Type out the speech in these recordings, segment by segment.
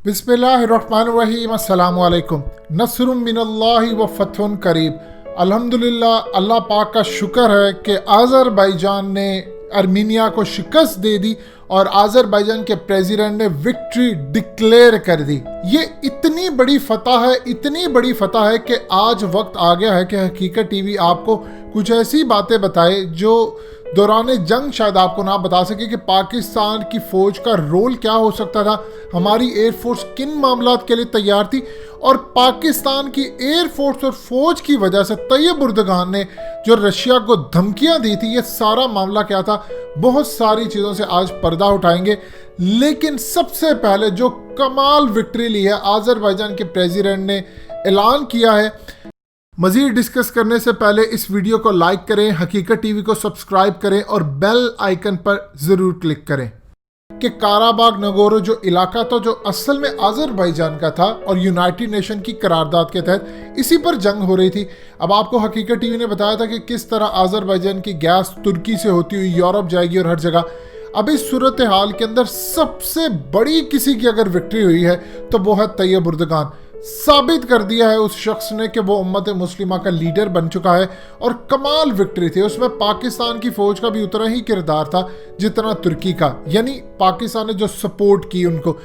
बिस्मिल्लाहिर्रहमानिर्रहीम अस्सलामु अलैकुम। नस्रुम मिनल्लाहि व फतहुन करीब। अल्हम्दुलिल्लाह, अल्लाह पाक का शुक्र है कि आज़रबाईजान ने आर्मीनिया को शिकस्त दे दी और आज़रबाईजान के प्रेसिडेंट ने विक्ट्री डिक्लेयर कर दी। ये इतनी बड़ी फतह है कि आज वक्त आ गया है कि हकीकत टीवी आपको कुछ ऐसी बातें बताए जो दौरान जंग शायद आपको ना बता सके कि पाकिस्तान की फ़ौज का रोल क्या हो सकता था, हमारी एयरफोर्स किन मामलात के लिए तैयार थी और पाकिस्तान की एयरफोर्स और फ़ौज की वजह से तैयब उर्दगान ने जो रशिया को धमकियां दी थी, ये सारा मामला क्या था। बहुत सारी चीज़ों से आज पर्दा उठाएंगे, लेकिन सबसे पहले जो कमाल विक्ट्री ली है आज़रबाईजान के प्रेसिडेंट ने ऐलान किया है। मज़ीद डिस्कस करने से पहले इस वीडियो को लाइक करें, हकीकत टीवी को सब्सक्राइब करें और बेल आइकन पर ज़रूर क्लिक करें कि काराबाग नगोरो जो इलाका था जो असल में आज़रबाईजान का था और यूनाइटेड नेशन की करारदाद के तहत इसी पर जंग हो रही थी। अब आपको हकीकत टीवी ने बताया था कि किस तरह आज़रबाईजान की गैस तुर्की से होती हुई यूरोप जाएगी और हर जगह। अब इस सूरत हाल के अंदर सबसे बड़ी किसी की अगर विक्ट्री हुई है तो वो है तैयब उर्दगान। साबित कर दिया है उस शख्स ने कि वो उम्मत मुस्लिमा का लीडर बन चुका है और कमाल विक्ट्री थी। उसमें पाकिस्तान की फौज का भी उतना ही किरदार था जितना तुर्की का, यानी पाकिस्तान ने जो सपोर्ट की उनको।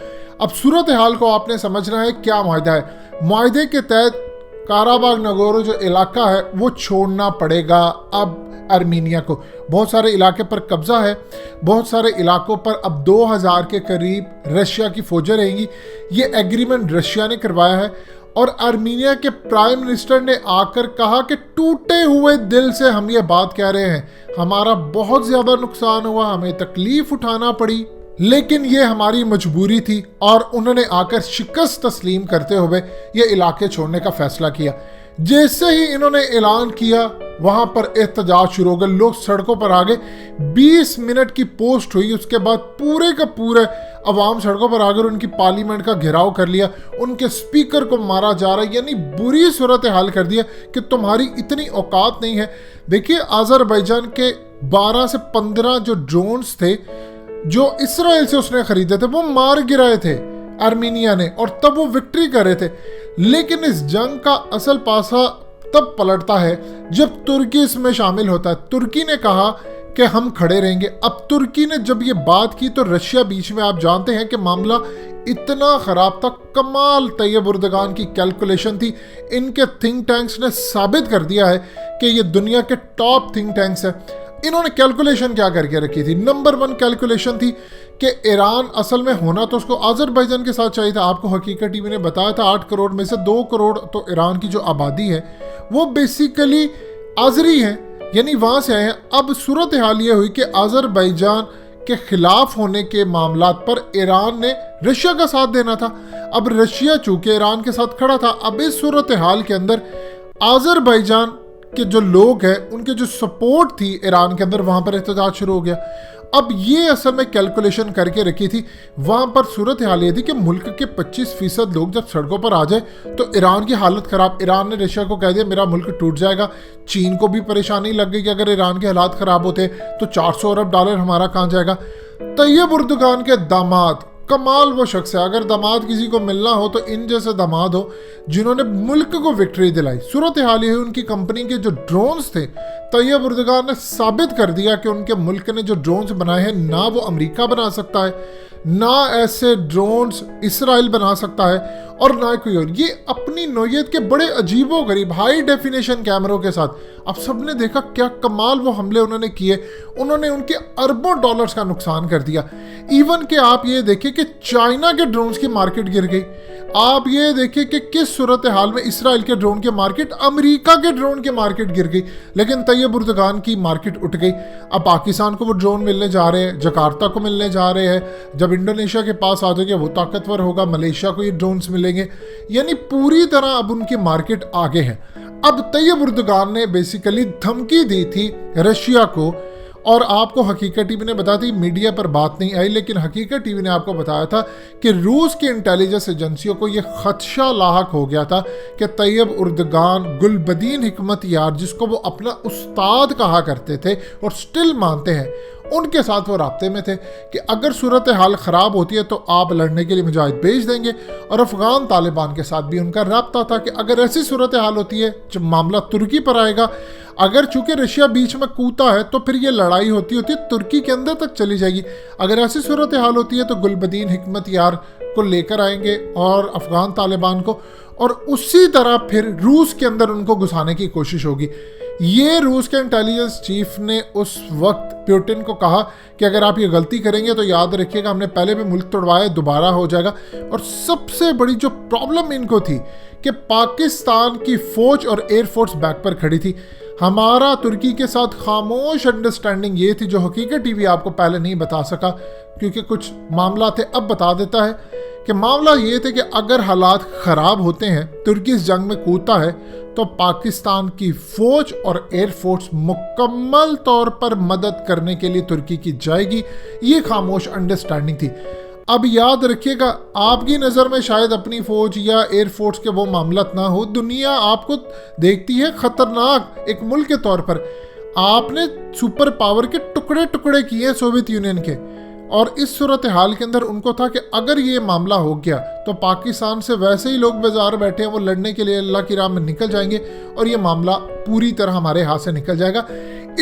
अब सूरत हाल को आपने समझना है क्या मुआहदा है। मुआहदे के तहत काराबाग नगोरो जो इलाका है वो छोड़ना पड़ेगा अब आर्मीनिया को। बहुत सारे इलाके पर कब्जा है, बहुत सारे इलाकों पर अब 2000 के करीब रशिया की फौजें रहेंगी। ये एग्रीमेंट रशिया ने करवाया है और आर्मीनिया के प्राइम मिनिस्टर ने आकर कहा कि टूटे हुए दिल से हम ये बात कह रहे हैं, हमारा बहुत ज़्यादा नुकसान हुआ, हमें तकलीफ उठाना पड़ी, लेकिन ये हमारी मजबूरी थी। और उन्होंने आकर शिकस्त तस्लीम करते हुए ये इलाके छोड़ने का फैसला किया। जैसे ही इन्होंने ऐलान किया वहां पर एहतजाज शुरू हो गए, लोग सड़कों पर आ गए। 20 मिनट की पोस्ट हुई, उसके बाद पूरे का पूरे अवाम सड़कों पर आकर उनकी पार्लियामेंट का घेराव कर लिया, उनके स्पीकर को मारा जा रहा है, यानी बुरी सूरत हाल कर दिया कि तुम्हारी इतनी औकात नहीं है। देखिए, आज़रबाईजान के 12 से 15 जो ड्रोन्स थे जो इसराइल से उसने खरीदे थे वो मार गिराए थे आर्मीनिया ने, और तब वो विक्ट्री कर रहे थे। लेकिन इस जंग का असल पासा तब पलटता है जब तुर्की इसमें शामिल होता है। तुर्की ने कहा कि हम खड़े रहेंगे। अब तुर्की ने जब ये बात की तो रशिया बीच में, आप जानते हैं कि मामला इतना ख़राब था। कमाल तैयब उर्दगान की कैलकुलेशन थी। इनके थिंक टैंक्स ने साबित कर दिया है कि ये दुनिया के टॉप थिंक टैंक्स हैं। इन्होंने कैलकुलेशन क्या करके रखी थी? नंबर 1 कैलकुलेशन थी कि ईरान असल में होना तो उसको आज़रबाईजान के साथ चाहिए था। आपको हकीकत टीवी ने बताया था 8 करोड़ में से 2 करोड़ तो ईरान की जो आबादी है वो बेसिकली आज़री है, यानी वहाँ से आए हैं। अब सूरत हाल ये हुई कि आज़रबाईजान के खिलाफ होने के मामलात पर ईरान ने रशिया का साथ देना था। अब रशिया चूँकि ईरान के साथ खड़ा था, अब इस सूरत हाल के अंदर आज़रबाईजान के जो लोग हैं उनके जो सपोर्ट थी ईरान के अंदर, वहाँ पर एहतजाज शुरू हो गया। अब ये असल में कैलकुलेशन करके रखी थी। वहाँ पर सूरत हाल ये थी कि मुल्क के 25% लोग जब सड़कों पर आ जाए तो ईरान की हालत ख़राब। ईरान ने रशिया को कह दिया मेरा मुल्क टूट जाएगा। चीन को भी परेशानी लग गई कि अगर ईरान के हालात ख़राब होते तो $400 अरब हमारा कहाँ जाएगा। तैयब उर्दगान के दामाद कमाल वो शख्स है। अगर दामाद किसी को मिलना हो तो इन जैसे दामाद हो जिन्होंने मुल्क को विक्ट्री दिलाई। सूरत हाल ये उनकी कंपनी के जो ड्रोन्स थे, तैयब उर्दगान ने साबित कर दिया कि उनके मुल्क ने जो ड्रोन्स बनाए हैं ना वो अमेरिका बना सकता है, ना ऐसे ड्रोन्स इसराइल बना सकता है और ना कोई और। ये अपनी नौयत के बड़े अजीबो गरीब हाई डेफिनेशन कैमरों के साथ, अब सबने देखा क्या कमाल वो हमले उन्होंने किए। उन्होंने उनके अरबों डॉलर्स का नुकसान कर दिया। इवन कि आप ये देखिए कि चाइना के ड्रोन्स की मार्केट गिर गई। आप ये देखिए कि किस सूरत हाल में इसराइल के ड्रोन की मार्केट, अमेरिका के ड्रोन की मार्केट गिर गई, लेकिन तैयब उर्दगान की मार्केट उठ गई। अब पाकिस्तान को वो ड्रोन मिलने जा रहे हैं, जकार्ता को मिलने जा रहे हैं। जब इंडोनेशिया के पास आ जाएगा वो ताकतवर होगा, मलेशिया को ये ड्रोन्स मिलेंगे, यानी पूरी तरह अब उनकी मार्केट आगे है। अब तैयब उर्दगान ने बेसिकली धमकी दी थी रशिया को, और आपको हकीकत टीवी ने बताया थी, मीडिया पर बात नहीं आई, लेकिन हकीकत टीवी ने आपको बताया था कि रूस की इंटेलिजेंस एजेंसियों को यह खदशा लाहक हो गया था कि तैयब उर्दगान गुलबदीन हिकमत यार, जिसको वो अपना उस्ताद कहा करते थे और स्टिल मानते हैं, ان کے ساتھ وہ رابطے میں تھے کہ اگر صورتحال خراب ہوتی ہے تو آپ لڑنے کے لیے مجاہد بھیج دیں گے، اور افغان طالبان کے ساتھ بھی ان کا رابطہ تھا کہ اگر ایسی صورتحال ہوتی ہے جب معاملہ ترکی پر آئے گا، اگر چونکہ رشیا بیچ میں کوتا ہے تو پھر یہ لڑائی ہوتی ترکی کے اندر تک چلی جائے گی، اگر ایسی صورتحال ہوتی ہے تو گلبدین حکمت یار کو لے کر آئیں گے اور افغان طالبان کو، اور اسی طرح پھر روس کے اندر ان کو گھسانے کی کوشش ہوگی۔ یہ روس کے انٹیلیجنس چیف نے اس وقت پیوٹن کو کہا کہ اگر آپ یہ غلطی کریں گے تو یاد رکھیے گا ہم نے پہلے بھی ملک توڑوایا، دوبارہ ہو جائے گا۔ اور سب سے بڑی جو پرابلم ان کو تھی کہ پاکستان کی فوج اور ایئر فورس بیک پر کھڑی تھی۔ ہمارا ترکی کے ساتھ خاموش انڈرسٹینڈنگ یہ تھی، جو حقیقت ٹی وی آپ کو پہلے نہیں بتا سکا کیونکہ کچھ معاملہ تھے، اب بتا دیتا ہے کہ معاملہ یہ تھے کہ اگر حالات خراب ہوتے ہیں، ترکی اس جنگ میں کودتا ہے، تو پاکستان کی فوج اور ایئر فورس مکمل طور پر مدد کرنے کے لیے ترکی کی جائے گی۔ یہ خاموش انڈرسٹینڈنگ تھی۔ اب یاد رکھیے گا آپ کی نظر میں شاید اپنی فوج یا ایئر فورس کے وہ معاملات نہ ہو، دنیا آپ کو دیکھتی ہے خطرناک ایک ملک کے طور پر۔ آپ نے سپر پاور کے ٹکڑے ٹکڑے کیے سوویت یونین کے، اور اس صورتحال کے اندر ان کو تھا کہ اگر یہ معاملہ ہو گیا تو پاکستان سے ویسے ہی لوگ بیزار بیٹھے ہیں، وہ لڑنے کے لیے اللہ کی راہ میں نکل جائیں گے اور یہ معاملہ پوری طرح ہمارے ہاتھ سے نکل جائے گا۔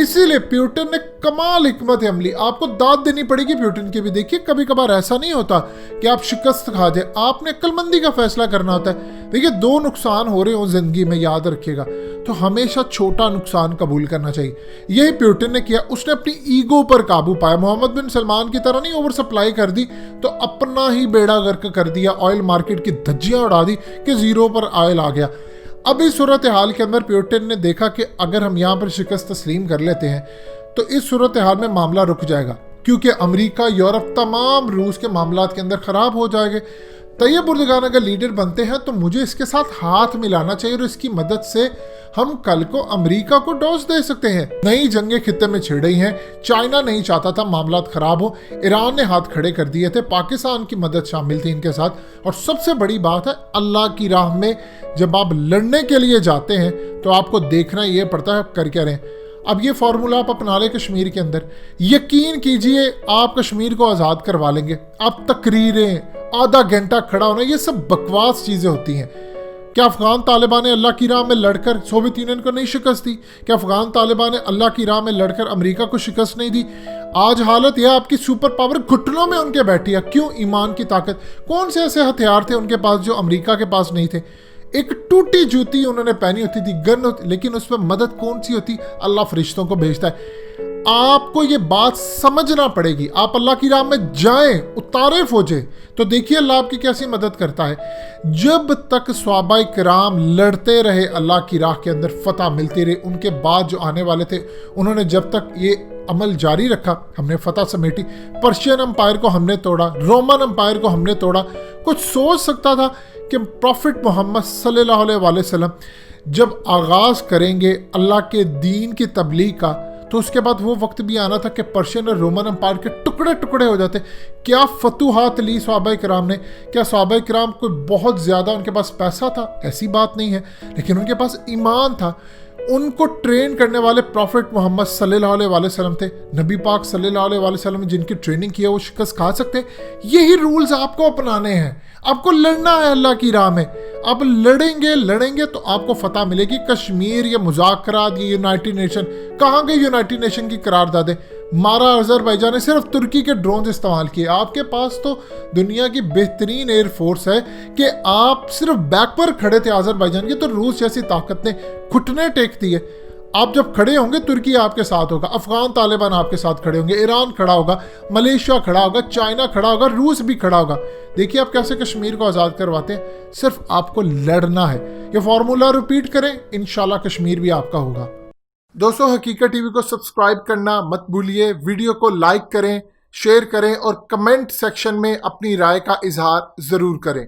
اسی لیے پیوٹن نے کمال حکمت عملی، آپ کو داد دینی پڑے گی پیوٹن کی بھی۔ دیکھیے کبھی کبھار ایسا نہیں ہوتا کہ آپ شکست کھا جائے، آپ نے عقل مندی کا فیصلہ کرنا ہوتا ہے۔ دیکھیے 2 نقصان ہو رہے ہوں زندگی میں، یاد رکھیے گا، تو ہمیشہ چھوٹا نقصان قبول کرنا چاہیے۔ یہی پیوٹن نے کیا، اس نے اپنی ایگو پر قابو پایا، محمد بن سلمان کی طرح نہیں اوور سپلائی کر دی تو اپنا ہی بیڑا غرق کر دیا، آئل مارکیٹ کی دھجیاں اڑا دی کہ زیرو پر آئل آ گیا۔ اب اس صورتحال کے اندر پیوٹن نے دیکھا کہ اگر ہم یہاں پر شکست تسلیم کر لیتے ہیں تو اس صورتحال میں معاملہ رک جائے گا، کیونکہ امریکہ، یورپ، تمام روس کے معاملات کے اندر خراب ہو جائے گے۔ طیب اردگان اگر لیڈر بنتے ہیں تو مجھے اس کے ساتھ ہاتھ ملانا چاہیے، اور اس کی مدد سے ہم کل کو امریکہ کو ڈوز دے سکتے ہیں۔ نئی جنگیں خطے میں چھڑ رہی ہیں، چائنا نہیں چاہتا تھا معاملات خراب ہو، ایران نے ہاتھ کھڑے کر دیے تھے، پاکستان کی مدد شامل تھی ان کے ساتھ، اور سب سے بڑی بات ہے اللہ کی راہ میں جب آپ لڑنے کے لیے جاتے ہیں تو آپ کو دیکھنا یہ پڑتا ہے کر کیا رہے ہیں۔ اب یہ فارمولا آپ اپنا لیں کشمیر کے اندر، یقین کیجئے آپ کشمیر کو آزاد کروا لیں گے۔ آپ تقریریں، آدھا گھنٹہ کھڑا ہونا، یہ سب بکواس چیزیں ہوتی ہیں۔ کیا افغان طالبان نے اللہ کی راہ میں لڑ کر سوویت یونین کو نہیں شکست دی؟ کیا افغان طالبان نے اللہ کی راہ میں لڑ کر امریکہ کو شکست نہیں دی؟ آج حالت یہ آپ کی سپر پاور گھٹنوں میں ان کے بیٹھی ہے۔ کیوں؟ ایمان کی طاقت۔ کون سے ایسے ہتھیار تھے ان کے پاس جو امریکہ کے پاس نہیں تھے؟ ایک ٹوٹی جوتی انہوں نے پہنی ہوتی تھی، گن ہوتی، لیکن اس میں مدد کون سی ہوتی؟ اللہ فرشتوں کو بھیجتا ہے۔ آپ کو یہ بات سمجھنا پڑے گی، آپ اللہ کی راہ میں جائیں، اتارے فوجیں، تو دیکھیے اللہ آپ کی کیسی مدد کرتا ہے۔ جب تک صحابہ کرام لڑتے رہے اللہ کی راہ کے اندر، فتح ملتی رہی۔ ان کے بعد جو آنے والے تھے انہوں نے جب تک یہ عمل جاری رکھا، ہم نے فتح سمیٹی۔ پرشین امپائر کو ہم نے توڑا، رومن امپائر کو ہم نے توڑا۔ کچھ سوچ سکتا تھا کہ پروفٹ محمد صلی اللہ علیہ وسلم جب آغاز کریں گے اللہ کے دین کی تبلیغ کا تو اس کے بعد وہ وقت بھی آنا تھا کہ پرشین اور رومن امپائر کے ٹکڑے ٹکڑے ہو جاتے۔ کیا فتوحات لی صحابہ کرام نے؟ کیا صحابہ کرام کوئی بہت زیادہ ان کے پاس پیسہ تھا؟ ایسی بات نہیں ہے، لیکن ان کے پاس ایمان تھا۔ ان کو ٹرین کرنے والے پروفٹ محمد صلی اللہ علیہ وسلم تھے۔ نبی پاک صلی اللہ علیہ وسلم جن کی ٹریننگ کی ہے وہ شکست کھا سکتے ہیں۔ یہی رولز آپ کو اپنانے ہیں، آپ کو لڑنا ہے اللہ کی راہ میں۔ آپ لڑیں گے تو آپ کو فتح ملے گی۔ کشمیر یا مذاکرات یا یونائٹڈ نیشن، کہاں گئے یونائٹڈ نیشن کی قراردادیں؟ مارا آذربائیجان نے صرف ترکی کے ڈرونز استعمال کیے۔ آپ کے پاس تو دنیا کی بہترین ایئر فورس ہے کہ آپ صرف بیک پر کھڑے تھے آذربائیجان کے، تو روس جیسی طاقت نے گھٹنے ٹیک دیے۔ آپ جب کھڑے ہوں گے ترکی آپ کے ساتھ ہوگا، افغان طالبان آپ کے ساتھ کھڑے ہوں گے، ایران کھڑا ہوگا، ملیشیا کھڑا ہوگا، چائنا کھڑا ہوگا، روس بھی کھڑا ہوگا۔ دیکھیے آپ کیسے کشمیر کو آزاد کرواتے ہیں، صرف آپ کو لڑنا ہے۔ یہ فارمولا ریپیٹ کریں، انشاءاللہ کشمیر بھی آپ کا ہوگا۔ دوستو حقیقت ٹی وی کو سبسکرائب کرنا مت بھولیے، ویڈیو کو لائک کریں، شیئر کریں اور کمنٹ سیکشن میں اپنی رائے کا اظہار ضرور کریں۔